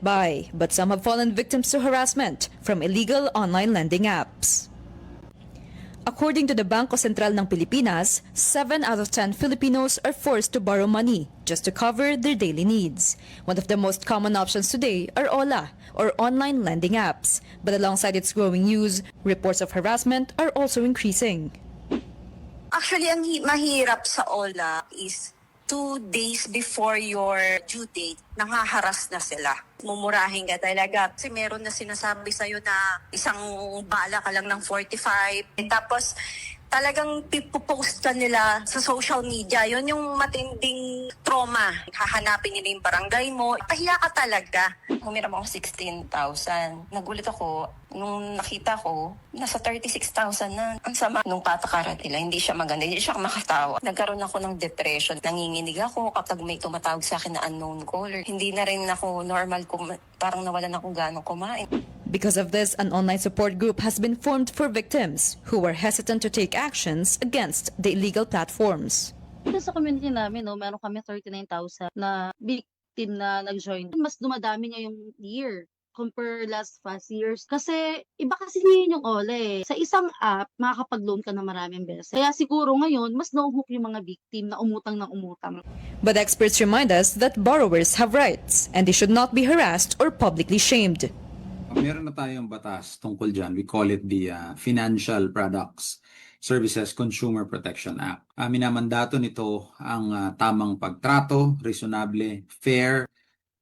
but some have fallen victims to harassment from illegal online lending apps. According to the Bangko Sentral ng Pilipinas, 7 out of 10 Filipinos are forced to borrow money just to cover their daily needs. One of the most common options today are OLA, or online lending apps. But alongside its growing use, reports of harassment are also increasing. Actually, ang mahirap sa OLA is 2 days before your due date, nanghaharas na sila. Mumurahin ka talaga. Kasi meron na sinasabi sa'yo na isang bala ka lang ng 45. Tapos talagang pipopost ka nila sa social media. Yun yung matinding trauma. Hahanapin nila yung barangay mo. Pahiya ka talaga. Humiram ako 16,000. Nagulat ako. Nung nakita ko, nasa 36,000 na. Ang sama nung patakaran nila. Hindi siya maganda. Hindi siya makatawa. Nagkaroon ako ng depression. Nanginginig ako kapag may tumatawag sa akin na unknown caller. Hindi na rin ako normal. Parang nawalan ako ganong kumain. Because of this, an online support group has been formed for victims who were hesitant to take actions against the illegal platforms. Sa community namin, meron kami 39,000 na victim na nag-join. Mas dumadami ngayong year compare last past years. Kasi iba kasi yun yung OLA. Sa isang app, makakapag-loan ka na maraming beses. Kaya siguro ngayon, mas nauhook yung mga victim na umutang ng umutang. But experts remind us that borrowers have rights and they should not be harassed or publicly shamed. Meron na tayong batas tungkol dyan. We call it the Financial Products Services Consumer Protection Act. Minamandato nito ang tamang pagtrato, reasonable, fair,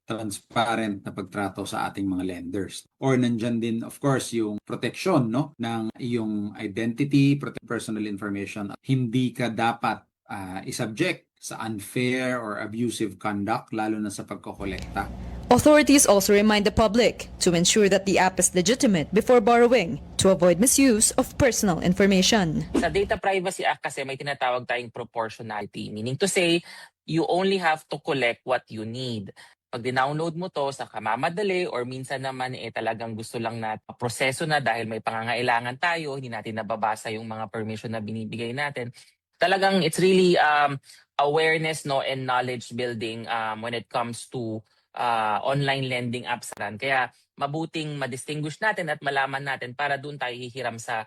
transparent na pagtrato sa ating mga lenders. Or nandyan din, of course, yung protection ng iyong identity, personal information. Hindi ka dapat isubject sa unfair or abusive conduct, lalo na sa pagkokolekta. Authorities also remind the public to ensure that the app is legitimate before borrowing to avoid misuse of personal information. Sa Data Privacy Act kasi may tinatawag tayong proportionality, meaning to say, you only have to collect what you need. Pag dinownload mo to sa kamamadali or minsan naman talagang gusto lang na proseso na dahil may pangangailangan tayo, hindi natin nababasa yung mga permission na binibigay natin. Talagang it's really awareness and knowledge building when it comes to online lending apps. Kaya mabuting ma-distinguish natin at malaman natin para doon tayo hihiram sa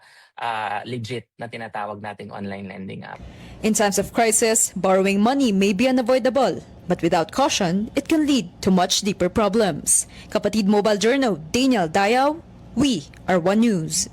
legit na tinatawag nating online lending app. In times of crisis, borrowing money may be unavoidable, but without caution, it can lead to much deeper problems. Kapatid Mobile Journal, Daniel Dayaw, we are One News.